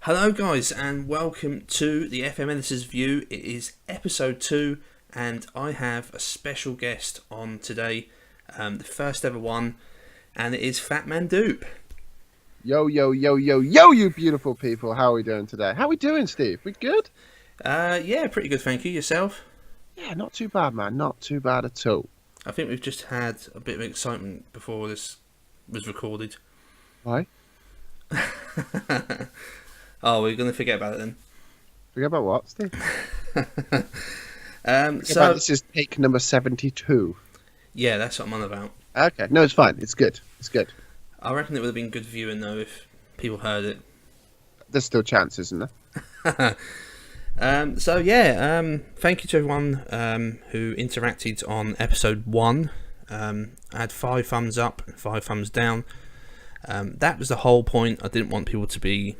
Hello, guys, and welcome to the FM Editor's View. It is episode 2, and I have a special guest on today, the first ever one, and it is FatmanDoop. Yo, yo, yo, yo, yo, you beautiful people. How are we doing today? How are we doing, Steve? We good? Yeah, pretty good, thank you. Yourself? Yeah, not too bad, man. Not too bad at all. I think we've just had a bit of excitement before this was recorded. Why? Oh, we're going to forget about it then. Forget about what, Steve? So this is take number 72. yeah, that's what I'm on about. Okay. No, it's fine. It's good. It's good. I reckon it would have been good viewing though if people heard it. There's still chances, isn't there? Thank you to everyone who interacted on episode 1. I had 5 thumbs up and 5 thumbs down. That was the whole point. I didn't want people to be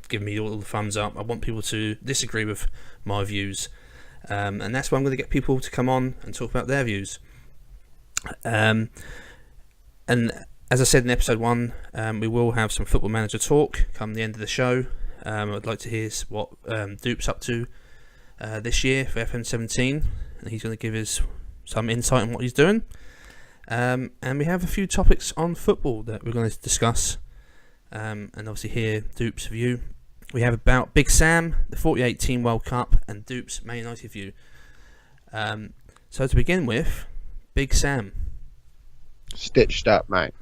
giving me all the thumbs up. I want people to disagree with my views, and that's why I'm going to get people to come on and talk about their views. And as I said in episode 1, we will have some Football Manager talk come the end of the show. I'd like to hear what Doop's up to this year for FM17, and he's going to give us some insight on what he's doing. And we have a few topics on football that we're going to discuss, and obviously hear Doop's view. We have about Big Sam, the 48-team World Cup, and Doop's Man United view. So to begin with, Big Sam. Stitched up, mate.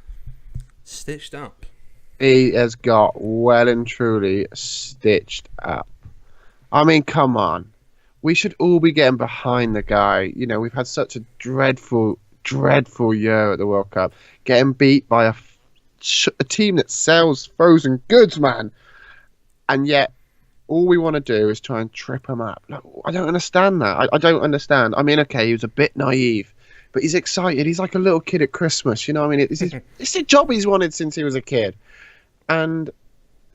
Stitched up. He has got well and truly stitched up. I mean, come on. We should all be getting behind the guy. You know, we've had such a dreadful year at the World Cup. Getting beat by a team that sells frozen goods, man. And yet, all we want to do is try and trip him up. Like, I don't understand that. I don't understand. I mean, okay, he was a bit naive, but he's excited. He's like a little kid at Christmas. You know what I mean? It's a job he's wanted since he was a kid. And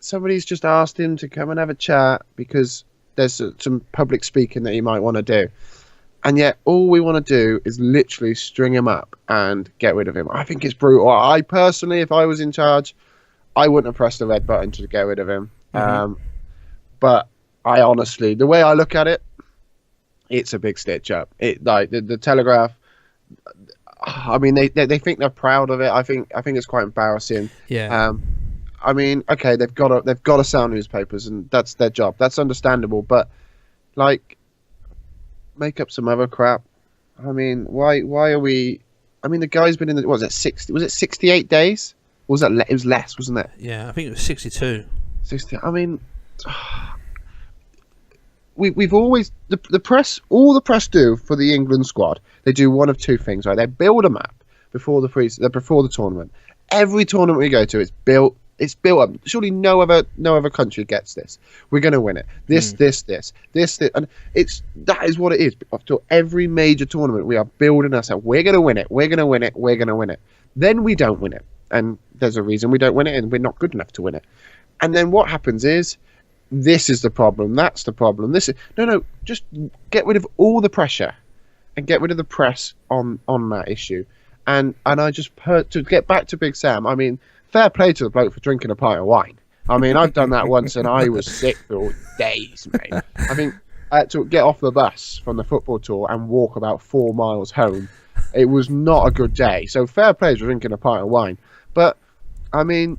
somebody's just asked him to come and have a chat because there's some public speaking that he might want to do. And yet, all we want to do is literally string him up and get rid of him. I think it's brutal. I personally, if I was in charge, I wouldn't have pressed the red button to get rid of him. Mm-hmm. But I honestly, the way I look at it, it's a big stitch up. It like the Telegraph. I mean, they think they're proud of it. I think it's quite embarrassing. Yeah. I mean, okay, they've got to sell newspapers, and that's their job. That's understandable. But like, make up some other crap. I mean, why are we? I mean, the guy's been in the, what was it, 60? Was it 68 days? Or was that it was less, wasn't it? Yeah, I think it was 62. 60. I mean, we've always the press. All the press do for the England squad, they do one of two things, right? They build a map before the tournament. Every tournament we go to, it's built up. Surely no other country gets this. We're going to win it. This, and that is what it is. After every major tournament, we are building ourselves. We're going to win it. We're going to win it. We're going to win it. Then we don't win it, and there's a reason we don't win it, and we're not good enough to win it. And then what happens is, this is the problem. That's the problem. No. Just get rid of all the pressure, and get rid of the press on that issue. And I just to get back to Big Sam. I mean, fair play to the bloke for drinking a pint of wine. I mean, I've done that once, and I was sick for days, mate. I think I had to get off the bus from the football tour and walk about 4 miles home. It was not a good day. So fair play for drinking a pint of wine. But I mean,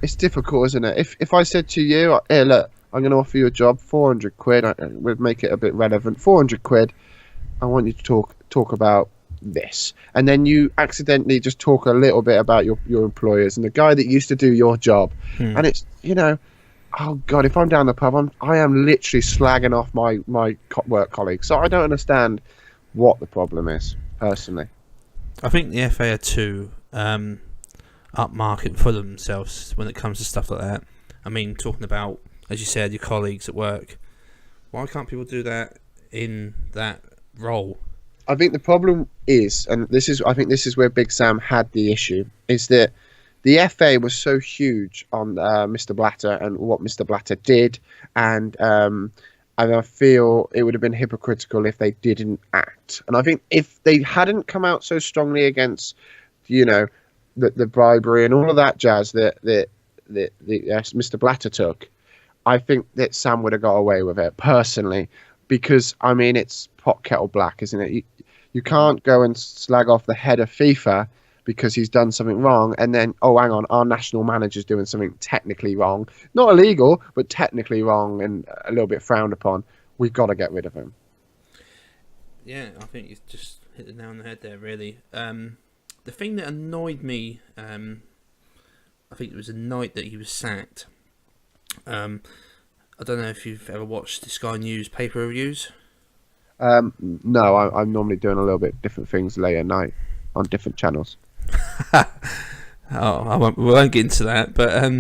it's difficult, isn't it? If I said to you, "Here, look, I'm going to offer you a job, 400 quid. We'll make it a bit relevant. 400 quid. I want you to talk about this," and then you accidentally just talk a little bit about your employers and the guy that used to do your job, and it's, you know, oh god, if I'm down the pub, I am literally slagging off my work colleagues. So I don't understand what the problem is, personally. I think the FA are too upmarket for themselves when it comes to stuff like that. I mean, talking about, as you said, your colleagues at work. Why can't people do that in that role? I think the problem is, and I think this is where Big Sam had the issue, is that the FA was so huge on Mr. Blatter and what Mr. Blatter did, and I feel it would have been hypocritical if they didn't act. And I think if they hadn't come out so strongly against, you know, the bribery and all of that jazz that Mr. Blatter took, I think that Sam would have got away with it personally, because I mean it's pot kettle black, isn't it? You can't go and slag off the head of FIFA because he's done something wrong, and then, oh, hang on, our national manager's doing something technically wrong, not illegal, but technically wrong and a little bit frowned upon. We've got to get rid of him. Yeah, I think you've just hit the nail on the head there, really. The thing that annoyed me, I think it was the night that he was sacked. I don't know if you've ever watched the Sky News paper reviews. No, I'm normally doing a little bit different things late at night on different channels. We won't get into that, but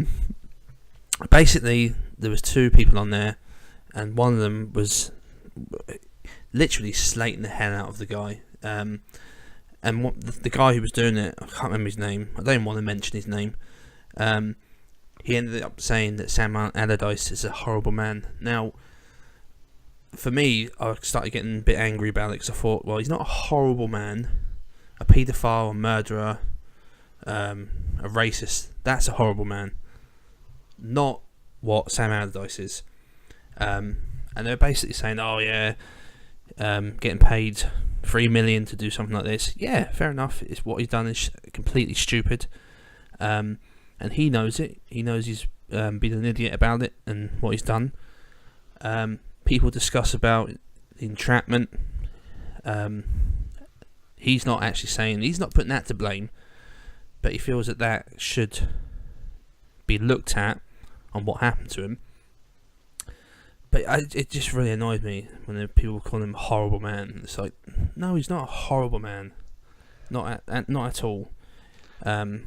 basically there was two people on there, and one of them was literally slating the hell out of the guy. And the guy who was doing it, I can't remember his name. I don't even want to mention his name. He ended up saying that Sam Allardyce is a horrible man. Now, for me, I started getting a bit angry about it, because I thought, well, he's not a horrible man. A paedophile, a murderer, a racist, that's a horrible man. Not what Sam Allardyce is. And they're basically saying, oh yeah, getting paid $3 million to do something like this. Yeah, fair enough. It's what he's done is completely stupid. And he knows it. He knows he's been an idiot about it and what he's done. People discuss about entrapment. He's not actually saying, he's not putting that to blame, but he feels that should be looked at on what happened to him. But it just really annoyed me when people call him a horrible man. It's like, no, he's not a horrible man, not at all. And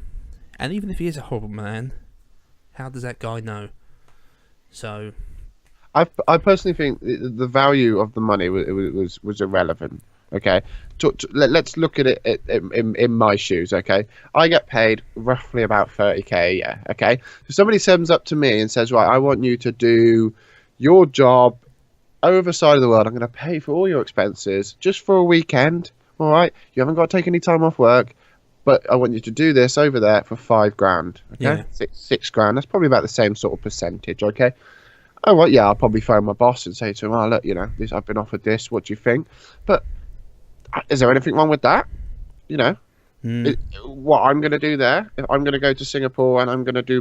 even if he is a horrible man, how does that guy know? So, I personally think the value of the money was irrelevant. Okay, let's look at it in my shoes. Okay, I get paid roughly about 30k a year. Okay, so somebody sends up to me and says, right, I want you to do your job over the side of the world. I'm going to pay for all your expenses just for a weekend. All right, you haven't got to take any time off work, but I want you to do this over there for $5,000. Okay, yeah. six grand. That's probably about the same sort of percentage. Okay. Oh, well, yeah, I'll probably phone my boss and say to him, oh, look, I've been offered this. What do you think? But is there anything wrong with that? What I'm going to do there, if I'm going to go to Singapore and I'm going to do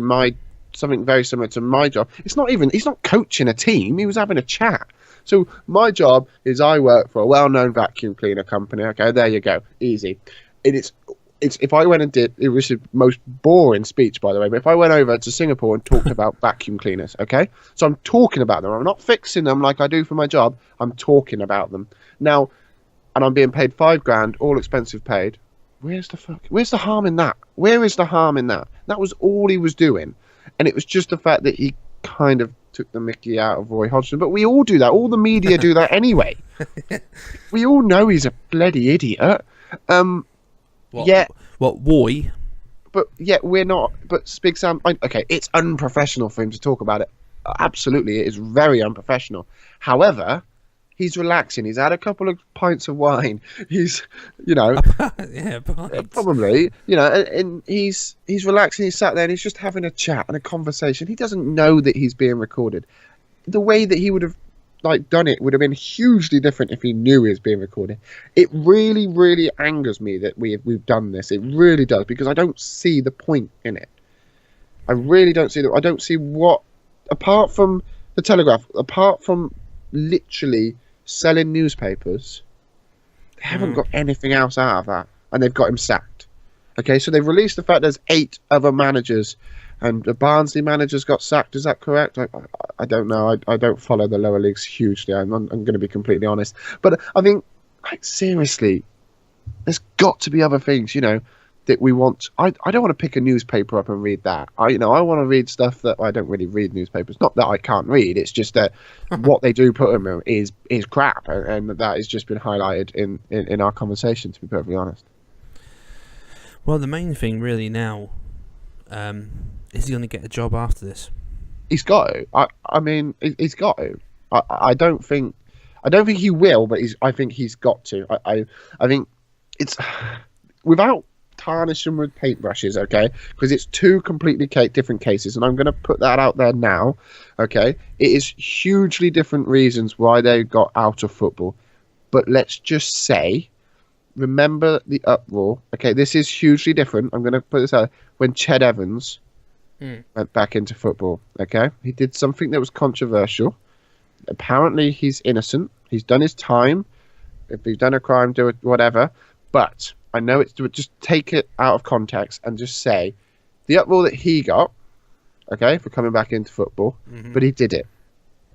something very similar to my job. He's not coaching a team. He was having a chat. So my job is I work for a well-known vacuum cleaner company. Okay, there you go. Easy. It's if I went and it was the most boring speech, by the way, but if I went over to Singapore and talked about vacuum cleaners, okay? So I'm talking about them. I'm not fixing them like I do for my job. I'm talking about them. Now, and I'm being paid $5,000, all expenses paid. Where's the harm in that? Where is the harm in that? That was all he was doing. And it was just the fact that he kind of took the mickey out of Roy Hodgson. But we all do that. All the media do that anyway. We all know he's a bloody idiot. What, Roy? But yet we're not. But Big Sam, okay, it's unprofessional for him to talk about it. Absolutely, it is very unprofessional. However, he's relaxing. He's had a couple of pints of wine. He's, yeah, probably, and he's relaxing. He's sat there and he's just having a chat and a conversation. He doesn't know that he's being recorded. The way that he would have done it would have been hugely different if he knew he was being recorded. It really, really angers me that we've done this. It really does, because I don't see the point in it. I really don't see I don't see what, apart from the Telegraph, apart from literally selling newspapers, they haven't got anything else out of that, and they've got him sacked. Okay, so they've released the fact there's 8 other managers, and the Barnsley manager's got sacked. Is that correct? I don't know. I don't follow the lower leagues hugely. I'm going to be completely honest. But I think, seriously, there's got to be other things, that we want. I don't want to pick a newspaper up and read that. I want to read stuff that I don't really read newspapers. Not that I can't read. It's just that what they do put in is crap, and that has just been highlighted in our conversation, to be perfectly honest. Well, the main thing really now, is he going to get a job after this? He's got to. I mean, he's got to. I don't think he will, but I think he's got to. I think it's without tarnish them with paintbrushes, okay? Because it's two completely different cases, and I'm going to put that out there now, okay? It is hugely different reasons why they got out of football. But let's just say, remember the uproar, okay? This is hugely different. I'm going to put this out. When Ched Evans went back into football, okay? He did something that was controversial. Apparently, he's innocent. He's done his time. If he's done a crime, do it, whatever. But I know it's to just take it out of context and just say the uproar that he got, okay, for coming back into football, but he did it,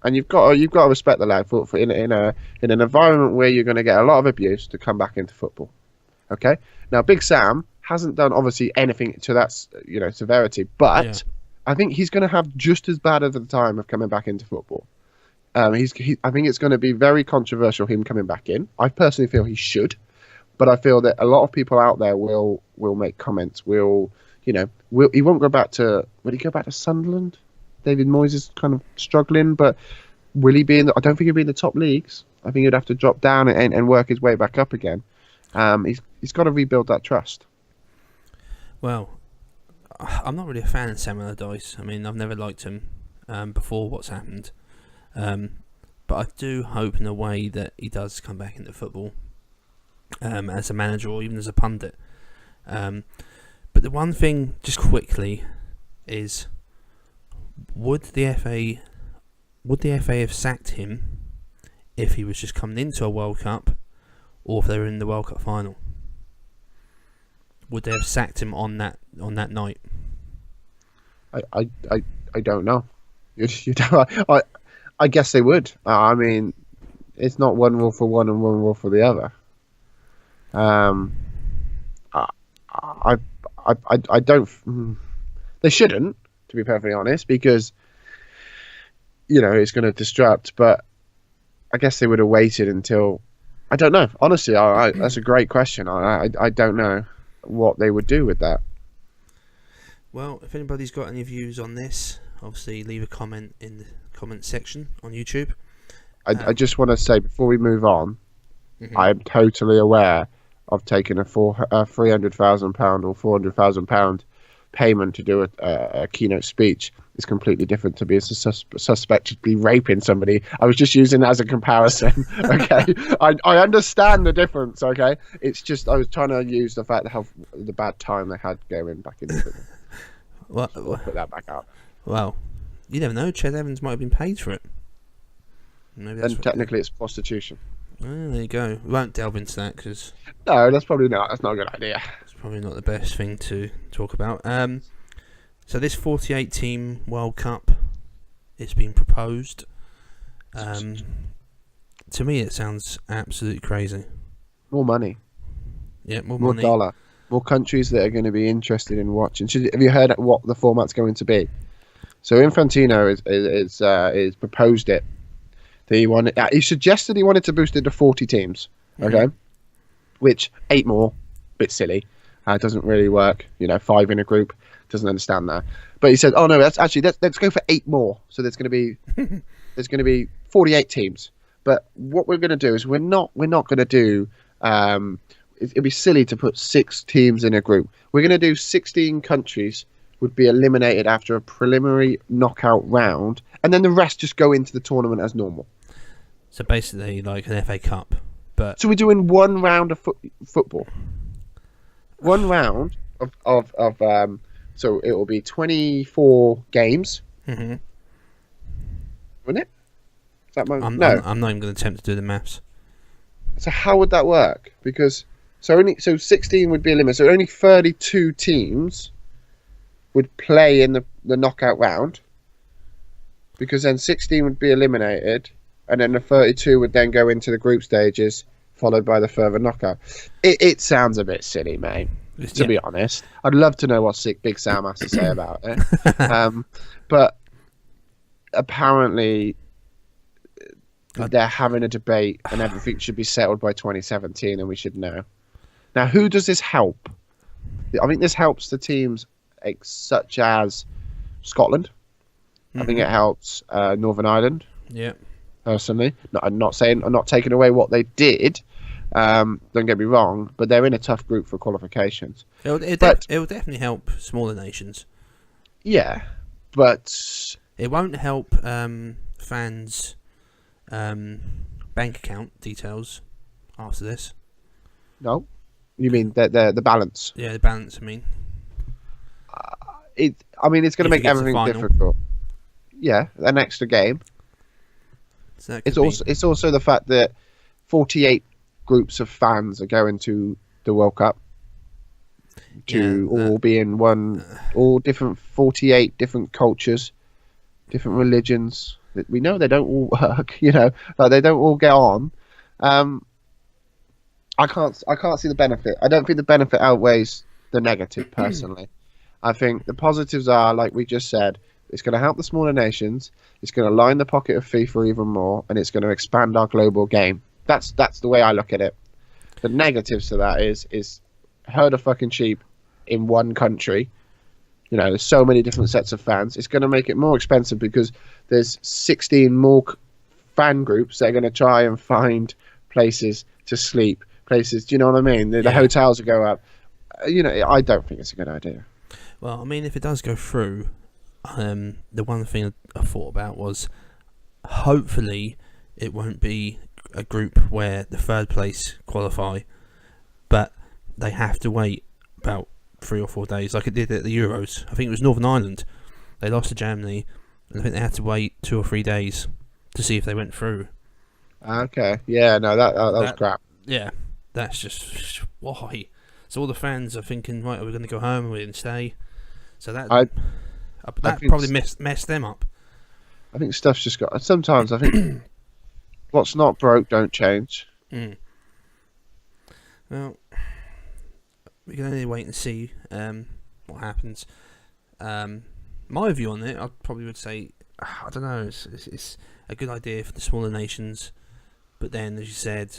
and you've got to respect the lad for in an environment where you're going to get a lot of abuse to come back into football, okay. Now, Big Sam hasn't done obviously anything to that severity, but I think he's going to have just as bad of the time of coming back into football. I think it's going to be very controversial him coming back in. I personally feel he should. But I feel that a lot of people out there will make comments. He won't go back to. Will he go back to Sunderland? David Moyes is kind of struggling, but will he be in? I don't think he'll be in the top leagues. I think he'd have to drop down and work his way back up again. He's got to rebuild that trust. Well, I'm not really a fan of Sam Allardyce. I mean, I've never liked him before what's happened, but I do hope in a way that he does come back into football. As a manager or even as a pundit, but the one thing, just quickly, is would the FA have sacked him if he was just coming into a World Cup, or if they were in the World Cup final? Would they have sacked him on that night? I don't know. I guess they would. I mean, it's not one rule for one and one rule for the other. I don't. They shouldn't, to be perfectly honest, because it's going to disrupt. But I guess they would have waited until. I don't know. Honestly, that's a great question. I don't know what they would do with that. Well, if anybody's got any views on this, obviously leave a comment in the comment section on YouTube. I just want to say before we move on, I'm totally aware of taking a £300,000 or £400,000 payment to do a keynote speech is completely different to be suspectedly raping somebody. I was just using that as a comparison. Okay, I understand the difference. Okay, it's just I was trying to use the fact that how the bad time they had going back into it. Well, put that back out. Well, you never know. Ched Evans might have been paid for it. Maybe that's technically it's prostitution. Well, there you go. We won't delve into that because no, that's probably not. That's not a good idea. It's probably not the best thing to talk about. So this 48-team World Cup, it's been proposed. To me, it sounds absolutely crazy. More money. Yeah, more money. Dollar. More countries that are going to be interested in watching. Have you heard what the format's going to be? So Infantino is proposed it. He suggested he wanted to boost it to 40 teams, okay? Which 8 more, bit silly. Doesn't really work. 5 in a group, doesn't understand that. But he said, "Oh no, let's go for 8 more." So there's going to be 48 teams. But what we're going to do is we're not going to do. It'd be silly to put 6 teams in a group. We're going to do 16 countries would be eliminated after a preliminary knockout round, and then the rest just go into the tournament as normal. So basically, like an FA Cup, but so we're doing one round of football. One round of so it will be 24 games. Wouldn't it? Is that my... I'm not even going to attempt to do the maths. So how would that work? Because so 16 would be eliminated. So only 32 teams would play in the knockout round, because then 16 would be eliminated, and then the 32 would then go into the group stages, followed by the further knockout. It sounds a bit silly, mate, to be honest. I'd love to know what Big Sam has to say about it. But apparently they're having a debate and everything should be settled by 2017, and we should know. Now, who does this help? I think this helps the teams such as Scotland. I think it helps Northern Ireland. Yeah. Personally, I'm not taking away what they did, Don't get me wrong, but they're in a tough group for qualifications. It will definitely help smaller nations. Yeah, but it won't help fans' bank account details after this. No, you mean the balance? Yeah, the balance. I mean, it's going to make everything difficult. Yeah, an extra game. So it's also the fact that 48 groups of fans are going to the World Cup to all be in one, all different 48 different cultures, different religions. We know they don't all work, like they don't all get on. I can't see the benefit. I don't think the benefit outweighs the negative personally. I think the positives are, like we just said, it's going to help the smaller nations. It's going to line the pocket of FIFA even more, and it's going to expand our global game. That's the way I look at it. The negatives to that is herd of fucking sheep in one country. There's so many different sets of fans. It's going to make it more expensive because there's 16 more fan groups that are going to try and find places to sleep. Places, do you know what I mean? The hotels will go up. I don't think it's a good idea. Well, I mean, if it does go through, the one thing I thought about was hopefully it won't be a group where the third place qualify, but they have to wait about 3 or 4 days, like it did at the Euros. I think it was Northern Ireland. They lost to Germany, and I think they had to wait 2 or 3 days to see if they went through. Okay, yeah, no, that was crap. Yeah, that's just why. So all the fans are thinking, right, are we going to go home? Are we going to stay? So that probably messed them up. I think stuff's just got. Sometimes I think what's not broke don't change. Well, we can only wait and see what happens. My view on it, I probably would say, I don't know. It's a good idea for the smaller nations, but then, as you said,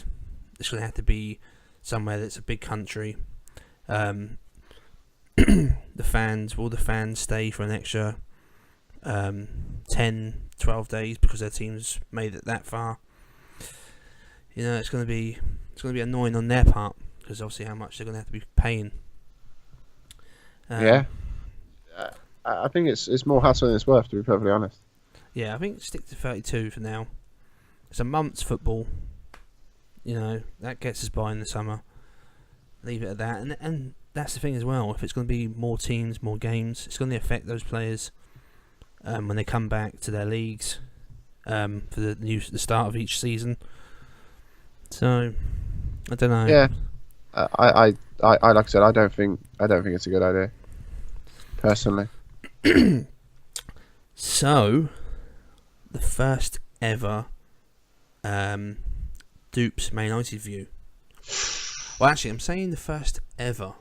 it's going to have to be somewhere that's a big country. Will the fans stay for an extra 10, 12 days because their team's made it that far? It's going to be annoying on their part because obviously how much they're going to have to be paying. I think it's more hassle than it's worth, to be perfectly honest. Yeah, I think stick to 32 for now. It's a month's football. That gets us by in the summer. Leave it at that, and that's the thing as well. If it's going to be more teams, more games, it's going to affect those players when they come back to their leagues for the start of each season. So I don't know. Yeah, I like I said, I don't think it's a good idea, personally. So the first ever Doop's Man United view. Well, actually, I'm saying the first ever.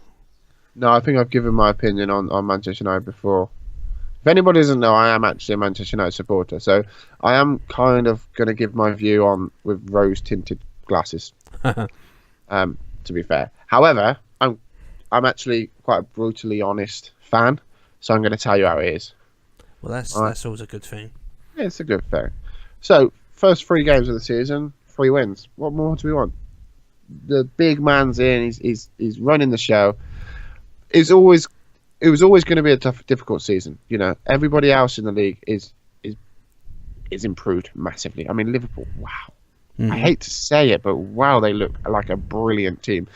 No, I think I've given my opinion on Manchester United before. If anybody doesn't know, I am actually a Manchester United supporter, so I am kind of going to give my view on with rose-tinted glasses. To be fair, however, I'm actually quite a brutally honest fan, so I'm going to tell you how it is. Well, that's always a good thing. Yeah, it's a good thing. So, first 3 games of the season, 3 wins. What more do we want? The big man's in. He's running the show. It was always going to be a difficult season. Everybody else in the league is improved massively. I mean, Liverpool. Wow. Mm-hmm. I hate to say it, but wow, they look like a brilliant team.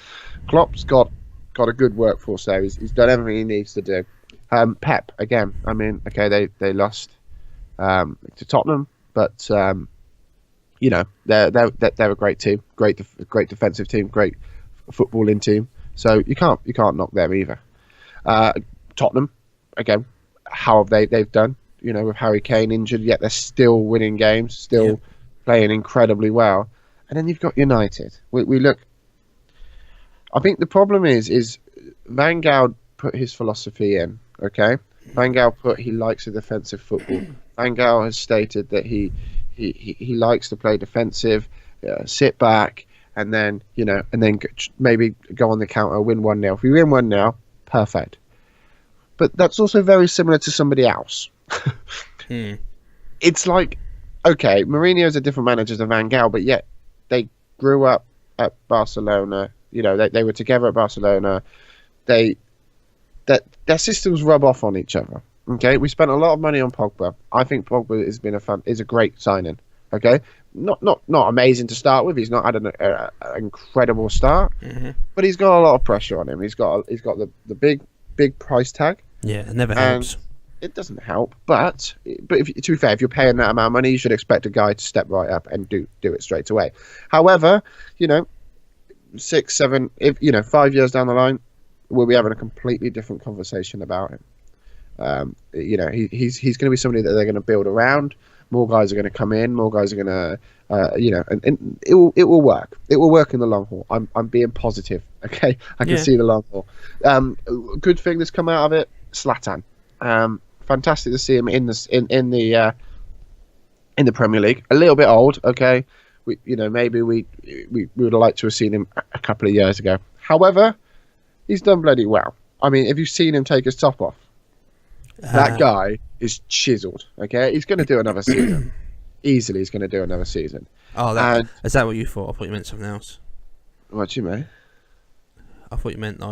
Klopp's got a good workforce there. He's done everything he needs to do. Pep again. I mean, okay, they lost to Tottenham, but they're a great team, great defensive team, great footballing team. So you can't knock them either. Tottenham again, how have they've done? With Harry Kane injured, yet they're still winning games, still playing incredibly well. And then you've got United. We look. I think the problem is Van Gaal put his philosophy in. Okay, Van Gaal he likes a defensive football. Van Gaal has stated that he likes to play defensive, sit back, and then maybe go on the counter, win 1-0. If we win 1-0, perfect. But that's also very similar to somebody else. It's like, okay, Mourinho's a different manager than Van Gaal, but yet they grew up at Barcelona. You know, they were together at Barcelona. Their systems rub off on each other. Okay, we spent a lot of money on Pogba. I think Pogba is a great signing. Okay, not amazing to start with. He's not had an incredible start, but he's got a lot of pressure on him. He's got the big price tag. Yeah, it never helps. It doesn't help, but to be fair, if you're paying that amount of money, you should expect a guy to step right up and do it straight away. However, 6, 7, 5 years down the line, we'll be having a completely different conversation about him. He's going to be somebody that they're going to build around. More guys are going to come in. More guys are going to, and it will work. It will work in the long haul. I'm being positive. Okay, I can see the long haul. Good thing that's come out of it, Zlatan. Fantastic to see him in the Premier League. A little bit old. Okay, maybe we would have liked to have seen him a couple of years ago. However, he's done bloody well. I mean, have you seen him take his top off? That guy is chiseled. Okay, he's going to do another season. Easily, he's going to do another season. Oh, is that what you thought? I thought you meant something else. What do you mean? I thought you meant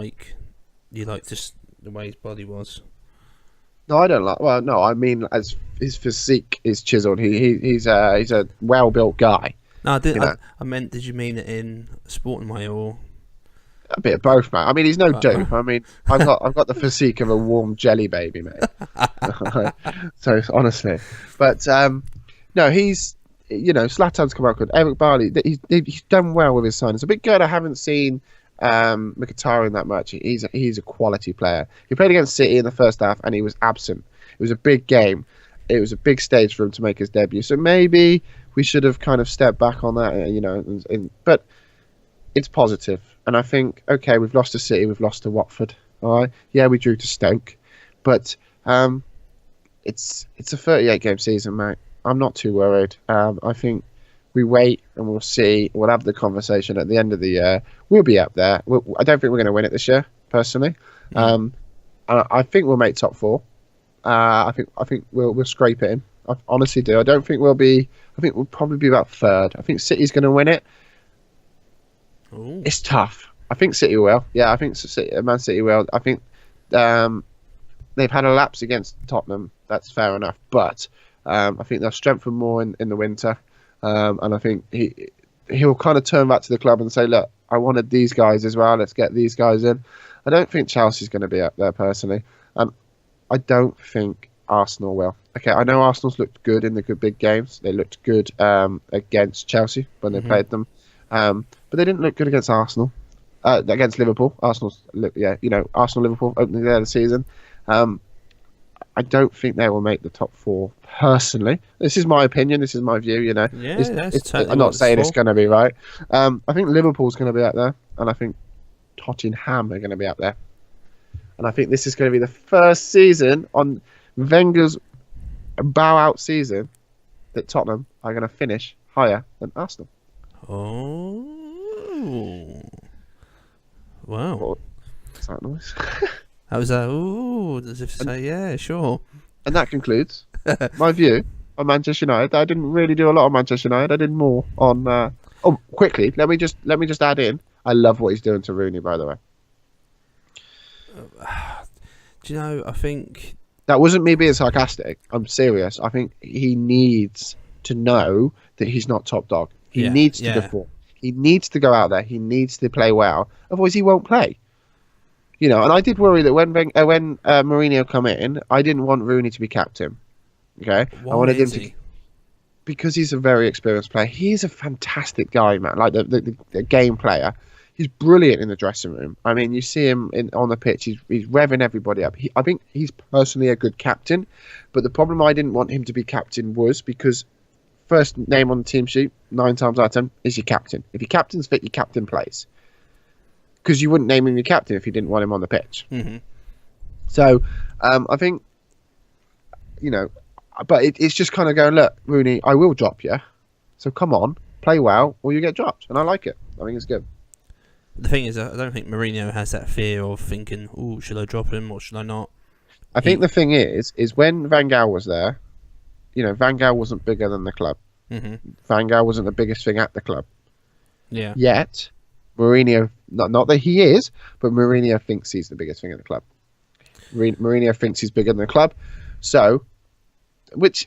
you liked just the way his body was. No, I don't like. Well, no, I mean as his physique is chiseled. He's a well-built guy. No, I did. I meant, did you mean it in a sporting way or? A bit of both, mate. I mean, he's no Doop. I mean, I've got the physique of a warm jelly baby, mate. So honestly, but no, he's Zlatan's come out good. Eric Barley, he's done well with his signings. A bit good. I haven't seen Mkhitaryan that much. He's a quality player. He played against City in the first half, and he was absent. It was a big game. It was a big stage for him to make his debut. So maybe we should have kind of stepped back on that, but it's positive. And I think, okay, we've lost to City, we've lost to Watford. All right, yeah, we drew to Stoke, but it's a 38-game season, mate. I'm not too worried. I think we wait and we'll see. We'll have the conversation at the end of the year. We'll be up there. I don't think we're going to win it this year, personally. I think we'll make top 4. I think we'll scrape it in. I honestly do. I don't think we'll be. I think we'll probably be about 3rd. I think City's going to win it. Ooh. It's tough. I think City will. Yeah, I think Man City will. I think they've had a lapse against Tottenham. That's fair enough. But I think they'll strengthen more in the winter. And I think he'll kind of turn back to the club and say, look, I wanted these guys as well. Let's get these guys in. I don't think Chelsea's going to be up there, personally. I don't think Arsenal will. Okay, I know Arsenal's looked good in the good big games. They looked good against Chelsea when they played them. But they didn't look good against Arsenal. Against Liverpool. Arsenal, Liverpool opening day of the season. I don't think they will make the top 4, personally. This is my opinion. This is my view, Yeah, that's totally I'm not saying it's going to be right. I think Liverpool's going to be out there. And I think Tottenham are going to be out there. And I think this is going to be the first season on Wenger's bow-out season that Tottenham are going to finish higher than Arsenal. Oh. Wow. What's that noise? That was as if to say, yeah, sure. And that concludes my view on Manchester United. I didn't really do a lot on Manchester United. I did more on... quickly, let me just add in. I love what he's doing to Rooney, by the way. Do you know, I think... That wasn't me being sarcastic. I'm serious. I think he needs to know that he's not top dog. He needs to perform. He needs to go out there. He needs to play well. Otherwise, he won't play. And I did worry that when Mourinho come in, I didn't want Rooney to be captain. Okay? Why I wanted him is to... he? Because he's a very experienced player. He's a fantastic guy, man. Like the game player. He's brilliant in the dressing room. I mean, you see him on the pitch. He's revving everybody up. I think he's personally a good captain. But the problem I didn't want him to be captain was because first name on the team sheet, 9 times out of 10, is your captain. If your captain's fit, your captain plays. Because you wouldn't name him your captain if you didn't want him on the pitch. Mm-hmm. So, I think, but it's just kind of going, look, Rooney, I will drop you. So come on, play well, or you get dropped. And I like it. I think it's good. The thing is, I don't think Mourinho has that fear of thinking, "Oh, should I drop him or should I not?" I think the thing is when Van Gaal was there, Van Gaal wasn't bigger than the club. Mm-hmm. Van Gaal wasn't the biggest thing at the club. Yeah. Yet Mourinho, not that he is, but Mourinho thinks he's the biggest thing in the club. Mourinho thinks he's bigger than the club, so, which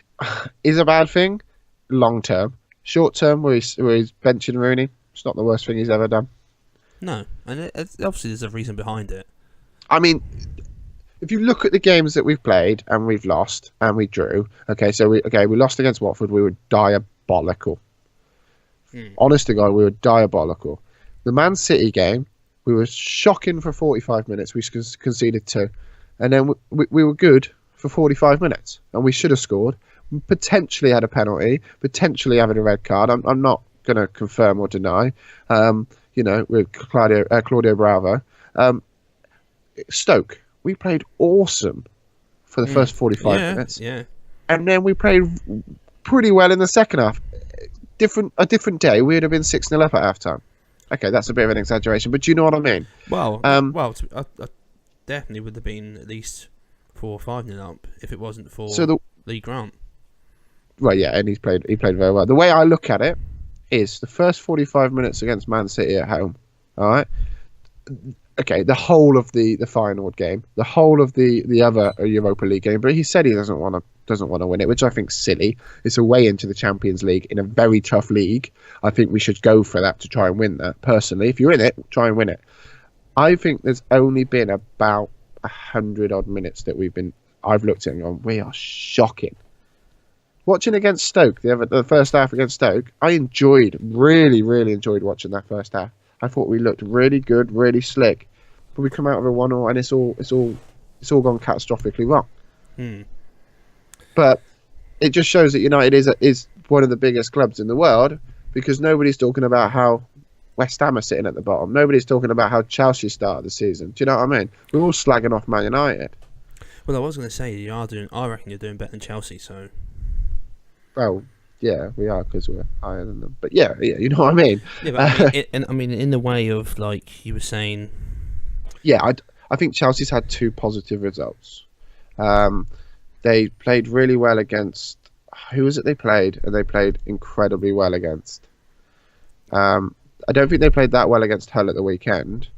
is a bad thing, long term. Short term, where he's benching Rooney, it's not the worst thing he's ever done. No, and obviously there's a reason behind it. I mean, if you look at the games that we've played and we've lost and we drew, we lost against Watford, we were diabolical. Honest to God, we were diabolical. The Man City game, we were shocking for 45 minutes. We conceded 2. And then we were good for 45 minutes. And we should have scored. We potentially had a penalty, potentially having a red card. I'm not going to confirm or deny. With Claudio Bravo. Stoke, we played awesome for the first 45 minutes. Yeah. And then we played pretty well in the second half. A different day, we would have been 6-0 up at half time. Okay, that's a bit of an exaggeration, but do you know what I mean? Well, I definitely would have been at least 4 or 5-0 up if it wasn't for Lee Grant. Right, yeah, and he played very well. The way I look at it is the first 45 minutes against Man City at home. All right. Okay, the whole of the final game, the whole of the other Europa League game, but he said he doesn't want to win it, which I think's silly. It's a way into the Champions League in a very tough league. I think we should go for that to try and win that. Personally, if you're in it, try and win it. I think there's only been about 100 odd minutes that I've looked at and gone, we are shocking. Watching against Stoke, the first half against Stoke, I really, really enjoyed watching that first half. I thought we looked really good, really slick, but we come out of a 1-1 and it's all gone catastrophically wrong. But it just shows that United is one of the biggest clubs in the world, because nobody's talking about how West Ham are sitting at the bottom. Nobody's talking about how Chelsea started the season. Do you know what I mean? We're all slagging off Man United. Well, I was going to say I reckon you're doing better than Chelsea. So. Well, yeah, we are, because we're higher than them. But yeah, you know what I mean. Yeah, but I mean, in the way of, like you were saying. Yeah, I think Chelsea's had 2 positive results. They played really well against. Who was it they played? And they played incredibly well against. I don't think they played that well against Hull at the weekend.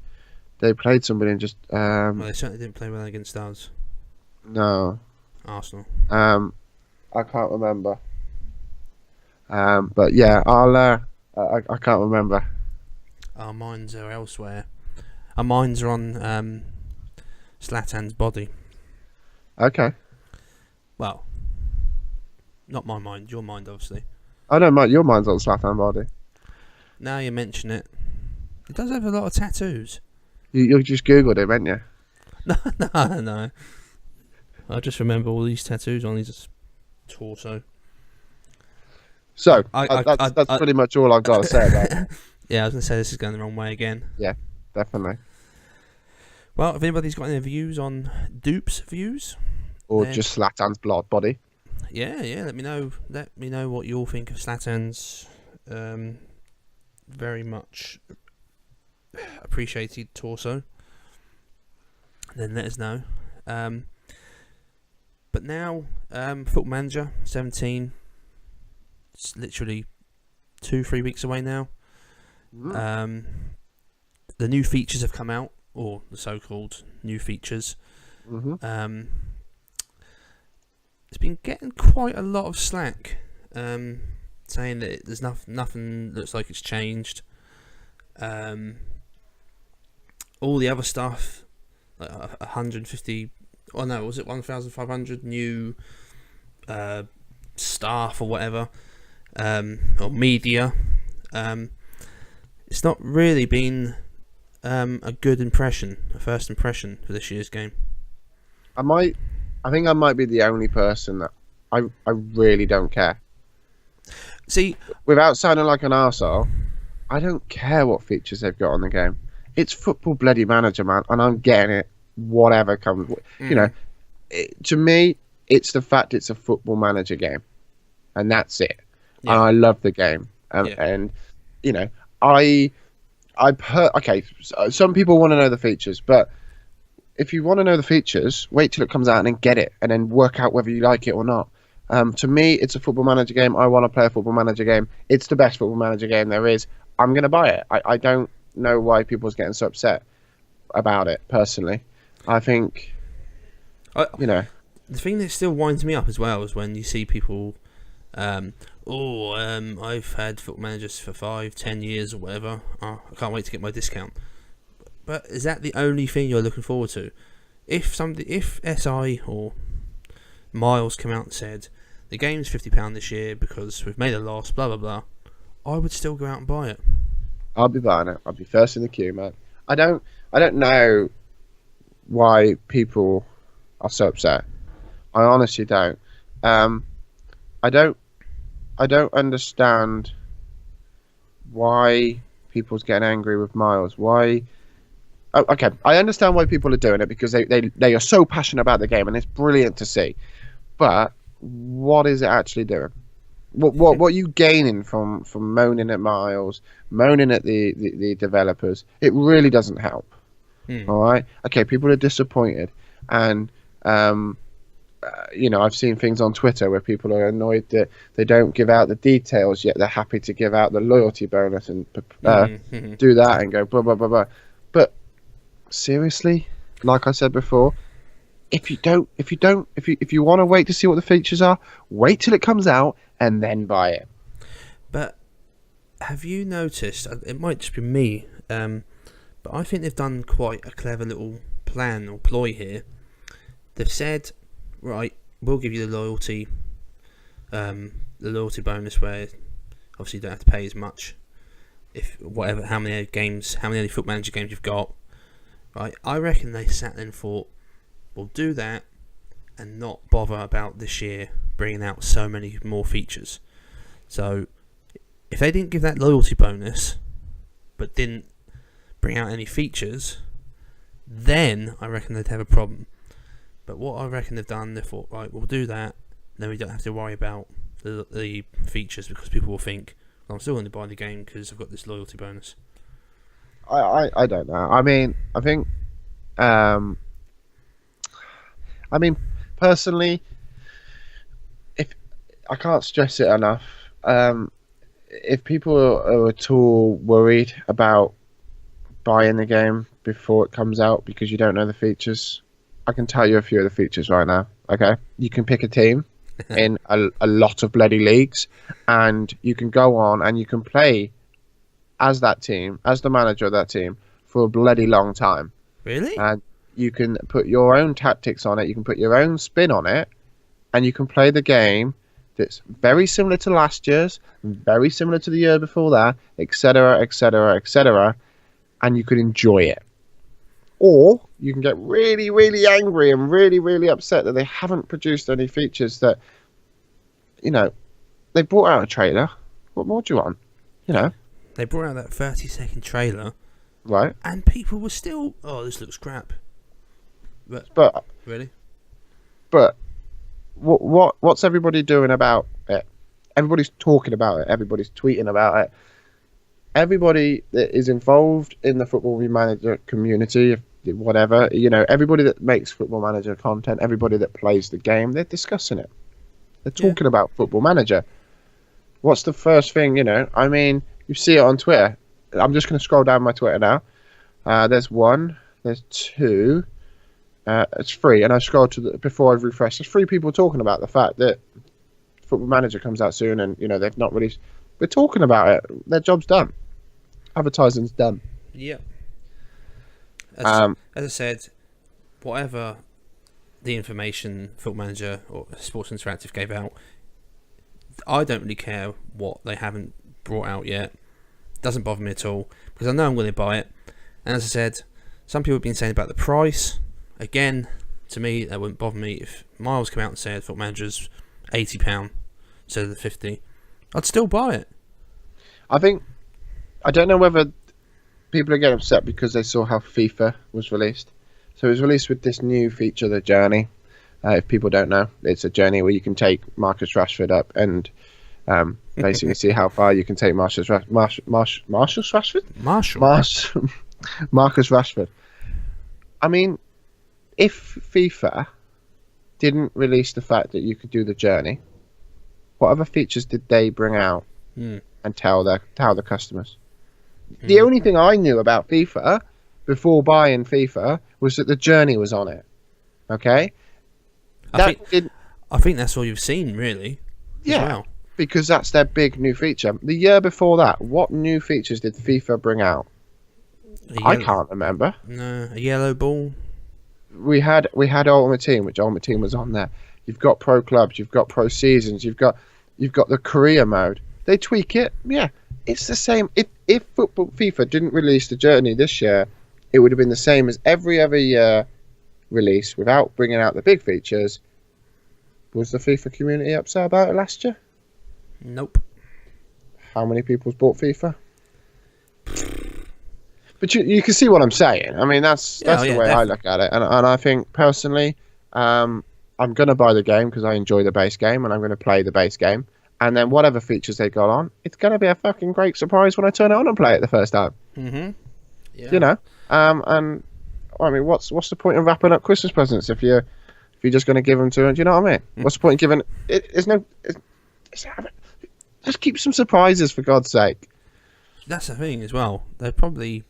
They played somebody and just. Well, they certainly didn't play well against us. No. Arsenal. I can't remember. But yeah, I can't remember. Our minds are elsewhere. Our minds are on Zlatan's body. Okay. Well, not my mind, your mind, obviously. I don't mind. Your mind's on Zlatan body. Now you mention it, he does have a lot of tattoos. You just googled it, didn't you? No. I just remember all these tattoos on his torso. So that's pretty much all I've got to say about it. Yeah, I was going to say this is going the wrong way again. Yeah, definitely. Well, if anybody's got any views on Doop's views, or just Zlatan's body. Yeah. Let me know. Let me know what you all think of Zlatan's very much appreciated torso. Then let us know. But now, Football Manager 17. It's literally 2-3 weeks away now. The new features have come out, or the so-called new features. It's been getting quite a lot of slack, saying that there's nothing looks like it's changed. All the other stuff, like 150. Oh no, was it 1,500 new staff or whatever, or media? It's not really been a good impression, a first impression for this year's game. I think I might be the only person that I really don't care. See, without sounding like an arsehole, I don't care what features they've got on the game. It's Football bloody Manager, man, and I'm getting it. Whatever comes, to me, it's the fact it's a Football Manager game, and that's it. Yeah. And I love the game, and I've heard. Okay, some people want to know the features, but if you want to know the features, wait till it comes out and then get it, and then work out whether you like it or not. To me, it's a Football Manager game. I want to play a Football Manager game. It's the best Football Manager game there is. I'm going to buy it. I don't know why people's getting so upset about it. Personally, I think I, you know. the thing that still winds me up as well is when you see people, I've had Football Managers for 5-10 years or whatever. Oh, I can't wait to get my discount. But is that the only thing you're looking forward to? If SI or Miles come out and said the game's £50 this year because we've made a loss, blah blah blah, I would still go out and buy it. I'll be buying it. I'll be first in the queue, man. I don't know why people are so upset. I honestly don't. I don't understand why people's getting angry with Miles. Why? Oh, okay, I understand why people are doing it because they are so passionate about the game and it's brilliant to see. But what is it actually doing? What are you gaining from moaning at Miles, moaning at the developers? It really doesn't help. All right. Okay, people are disappointed, and I've seen things on Twitter where people are annoyed that they don't give out the details yet they're happy to give out the loyalty bonus and do that and go blah blah blah blah. But seriously, like I said before, if you want to wait to see what the features are, wait till it comes out and then buy it. But have you noticed? It might just be me, but I think they've done quite a clever little plan or ploy here. They've said, right, we'll give you the loyalty bonus where obviously you don't have to pay as much how many Foot Manager games you've got. Right, I reckon they sat there and thought, we'll do that and not bother about this year bringing out so many more features. So if they didn't give that loyalty bonus but didn't bring out any features, then I reckon they'd have a problem. But what I reckon they've done, they thought, right, we'll do that, then we don't have to worry about the features because people will think, well, I'm still going to buy the game because I've got this loyalty bonus. I don't know. I mean, personally, if I can't stress it enough, if people are at all worried about buying the game before it comes out because you don't know the features, I can tell you a few of the features right now. Okay, you can pick a team in a lot of bloody leagues, and you can go on and you can play as that team, as the manager of that team, for a bloody long time. Really? And you can put your own tactics on it, you can put your own spin on it, and you can play the game that's very similar to last year's, very similar to the year before that, etc., etc., etc., and you could enjoy it. Or you can get really, really angry and really, really upset that they haven't produced any features that, they brought out a trailer. What more do you want? They brought out that 30-second trailer, right? And people were still, oh, this looks crap. But really? But what's everybody doing about it? Everybody's talking about it. Everybody's tweeting about it. Everybody that is involved in the Football Manager community, whatever, everybody that makes Football Manager content, everybody that plays the game, they're discussing it. They're talking about Football Manager. What's the first thing, I mean, you see it on Twitter. I'm just going to scroll down my Twitter now. There's one, there's two, it's three, and I scrolled to before I've refreshed. There's three people talking about the fact that Football Manager comes out soon, and they've not really. We're talking about it. Their job's done. Advertising's done. Yeah. As I said, whatever the information Football Manager or Sports Interactive gave out, I don't really care what they haven't brought out yet. Doesn't bother me at all because I know I'm going to buy it. And as I said, some people have been saying about the price. Again, to me, that wouldn't bother me if Miles came out and said Football Manager's £80 instead of the 50. I'd still buy it. I don't know whether people are getting upset because they saw how FIFA was released. So it was released with this new feature, the Journey. If people don't know, it's a journey where you can take Marcus Rashford up and basically see how far you can take Marcus Rashford. Marcus Rashford. I mean, if FIFA didn't release the fact that you could do the journey, what other features did they bring out and tell the customers? The only thing I knew about FIFA before buying FIFA was that the journey was on it. Okay, I think that's all you've seen, really. yeah, as well. because that's their big new feature. The year before that, what new features did FIFA bring out? I can't remember. No, a yellow ball. We had Ultimate Team, which Ultimate Team was on there. You've got Pro Clubs, you've got Pro Seasons, you've got the career mode. They tweak it. Yeah, it's the same. If football FIFA didn't release the journey this year, it would have been the same as every other year release without bringing out the big features. Was the FIFA community upset about it last year? Nope. How many people bought FIFA? But you can see what I'm saying. I mean, that's the way definitely. I look at it, and I think personally, I'm going to buy the game because I enjoy the base game, and I'm going to play the base game. And then whatever features they got on, it's going to be a fucking great surprise when I turn it on and play it the first time. Mm-hmm. Yeah. You know, and I mean, what's the point of wrapping up Christmas presents if you're just going to give them to them? Do you know what I mean? What's the point of giving? Just keep some surprises for God's sake. That's the thing as well. They probably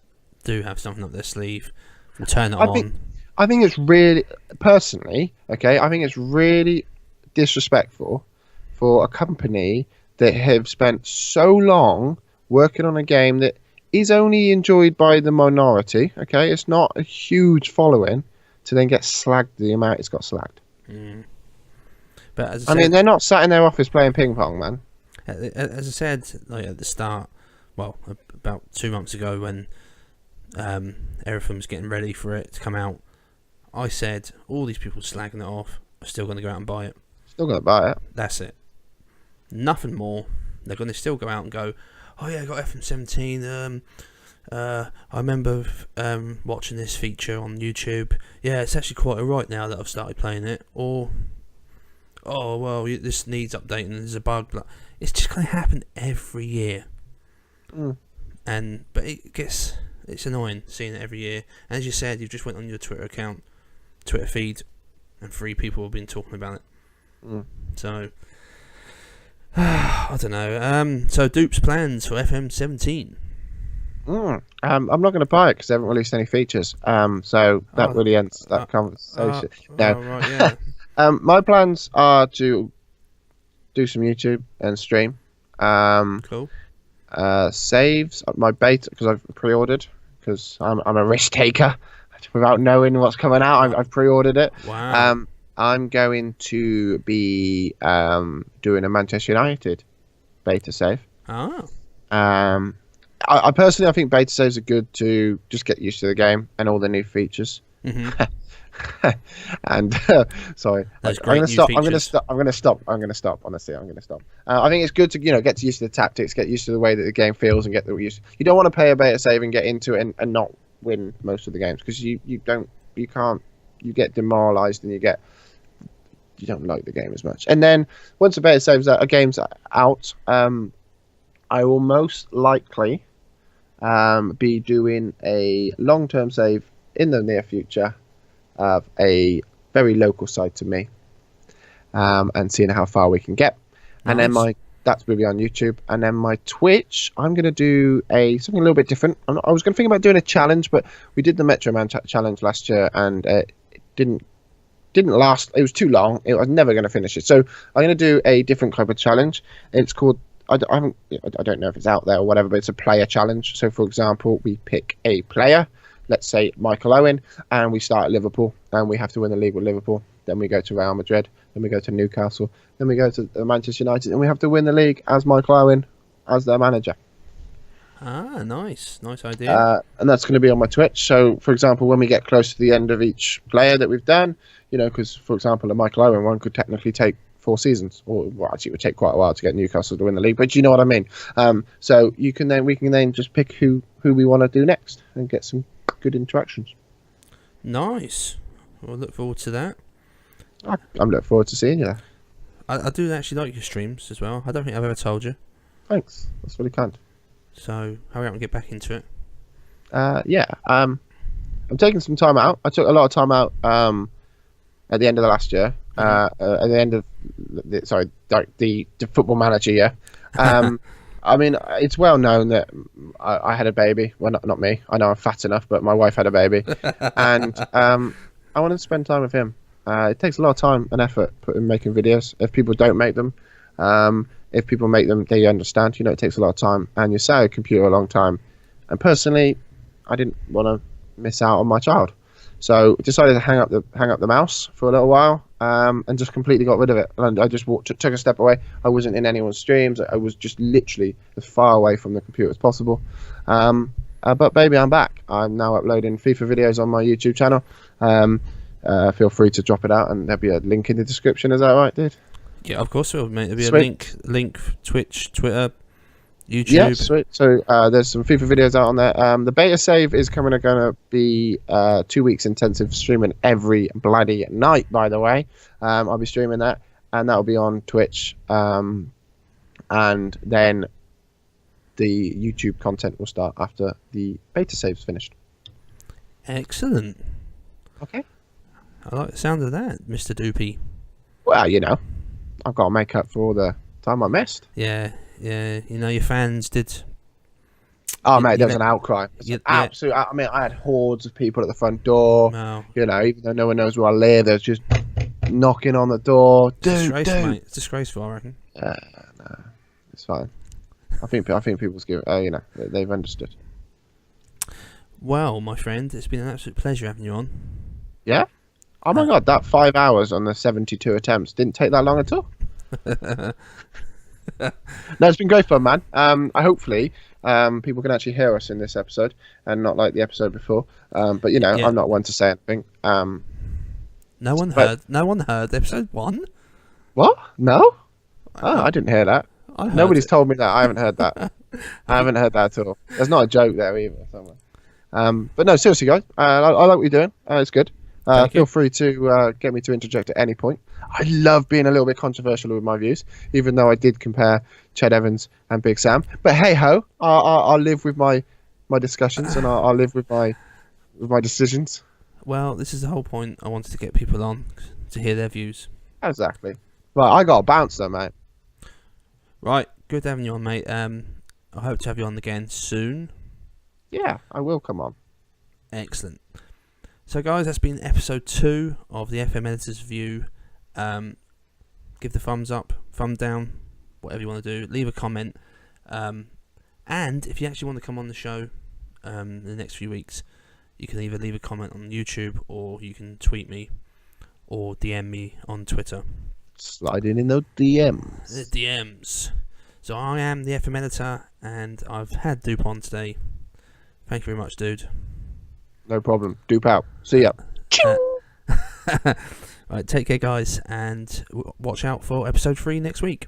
do have something up their sleeve. We'll turn it on. I think it's really, personally, okay, I think it's really disrespectful for a company that have spent so long working on a game that is only enjoyed by the minority, okay? It's not a huge following to then get slagged the amount it's got slagged. Mm. But as I mean, they're not sat in their office playing ping pong, man. As I said, like at the start, well, about 2 months ago when everything was getting ready for it to come out, I said, all these people slagging it off are still going to go out and buy it. Still going to buy it. That's it. Nothing more. They're going to still go out and go, oh yeah, I got FM17. I remember watching this feature on YouTube. Yeah, it's actually quite alright now that I've started playing it. Or, oh well, this needs updating. There's a bug. It's just going to happen every year. Mm. But it's annoying seeing it every year. And as you said, you just went on your Twitter feed, and 3 people have been talking about it. Mm. So I don't know. So Doop's plans for FM17. I'm not going to buy it because they haven't released any features. So that really ends that conversation. No. Right, yeah. My plans are to do some YouTube and stream. Cool. Saves my beta because I've pre-ordered because I'm a risk taker without knowing what's coming out. I've pre-ordered it. Wow. I'm going to be doing a Manchester United beta save. Oh. I personally think beta saves are good to just get used to the game and all the new features. Mm-hmm. And sorry, I'm going to stop. Honestly, I'm going to stop. I think it's good to get used to the tactics, get used to the way that the game feels, and get the use. You don't want to pay a beta save and get into it and not win most of the games because you get demoralized and you don't like the game as much. And then once the beta saves a game's out, I will most likely be doing a long-term save in the near future of a very local side to me, and seeing how far we can get. Nice. And then that's going to be on YouTube. And then my Twitch, I'm going to do something a little bit different. I was going to think about doing a challenge, but we did the Metro Man challenge last year, and it didn't last. It was too long. I was never going to finish it. So I'm going to do a different type of challenge. It's called, I don't know if it's out there or whatever, but it's a player challenge. So for example, we pick a player, let's say Michael Owen, and we start at Liverpool, and we have to win the league with Liverpool. Then we go to Real Madrid, then we go to Newcastle, then we go to Manchester United, and we have to win the league as Michael Owen, as their manager. Ah, nice idea. And that's going to be on my Twitch. So, for example, when we get close to the end of each player that we've done, because, for example, a Michael Owen one could technically take 4 seasons, or actually it would take quite a while to get Newcastle to win the league, but you know what I mean. So we can then just pick who we want to do next and get some good interactions. Nice. We'll look forward to that. I'm looking forward to seeing you there. I do actually like your streams as well. I don't think I've ever told you. Thanks. That's really kind. So hurry up and get back into it. Yeah. I'm taking some time out. I took a lot of time out at the end of the last year. At the end of the Football Manager year. I mean, it's well known that I had a baby. Well, not me. I know I'm fat enough, but my wife had a baby, and I wanted to spend time with him. It takes a lot of time and effort making videos. If people don't make them, if people make them, they understand. You know, it takes a lot of time, and you sat at a computer a long time. And personally, I didn't want to miss out on my child, so decided to hang up the mouse for a little while, and just completely got rid of it. And I just took a step away. I wasn't in anyone's streams. I was just literally as far away from the computer as possible. But baby, I'm back. I'm now uploading FIFA videos on my YouTube channel. Feel free to drop it out, and there'll be a link in the description. Is that right, dude? Yeah, of course there will, mate. There'll be Sweet. a link, Twitch, Twitter, YouTube. Yeah, sweet. So there's some FIFA videos out on there. The beta save is going to be 2 weeks intensive streaming every bloody night, by the way. I'll be streaming that, and that'll be on Twitch. And then the YouTube content will start after the beta save's finished. Excellent. Okay. I like the sound of that, Mr. Doopy. Well, you know, I've got to make up for all the time I missed. Yeah. You know, your fans did. Oh, mate, there was an outcry. Absolute. I mean, I had hordes of people at the front door. No. You know, even though no one knows where I live, there's just knocking on the door. It's disgraceful, mate. It's disgraceful, I reckon. No, it's fine. I think people's give. You know, they've understood. Well, my friend, it's been an absolute pleasure having you on. Yeah. Oh my god, that 5 hours on the 72 attempts didn't take that long at all. No, it's been great fun, man. Hopefully, people can actually hear us in this episode and not like the episode before. But you know, yeah. I'm not one to say anything. No one heard episode 1. What? No? Oh, I didn't hear that. Nobody's told me that. I haven't heard that. I haven't heard that at all. There's not a joke there either somewhere. But no, seriously, guys, I like what you're doing. It's good. Feel free to get me to interject at any point. I love being a little bit controversial with my views, even though I did compare Ched Evans and Big Sam. But hey ho, I'll live with my discussions, and I'll live with my decisions. Well, this is the whole point. I wanted to get people on to hear their views. Exactly. Right, I got to bounce though, mate. Right, good having you on, mate. I hope to have you on again soon. Yeah, I will come on. Excellent. So guys, that's been episode 2 of the FM Editor's View. Give the thumbs up, thumb down, whatever you want to do. Leave a comment. And if you actually want to come on the show in the next few weeks, you can either leave a comment on YouTube, or you can tweet me or DM me on Twitter. Sliding in those DMs. The DMs. So I am the FM Editor, and I've had Doop on today. Thank you very much, dude. No problem. Doop out. See ya. Right, take care, guys, and watch out for episode 3 next week.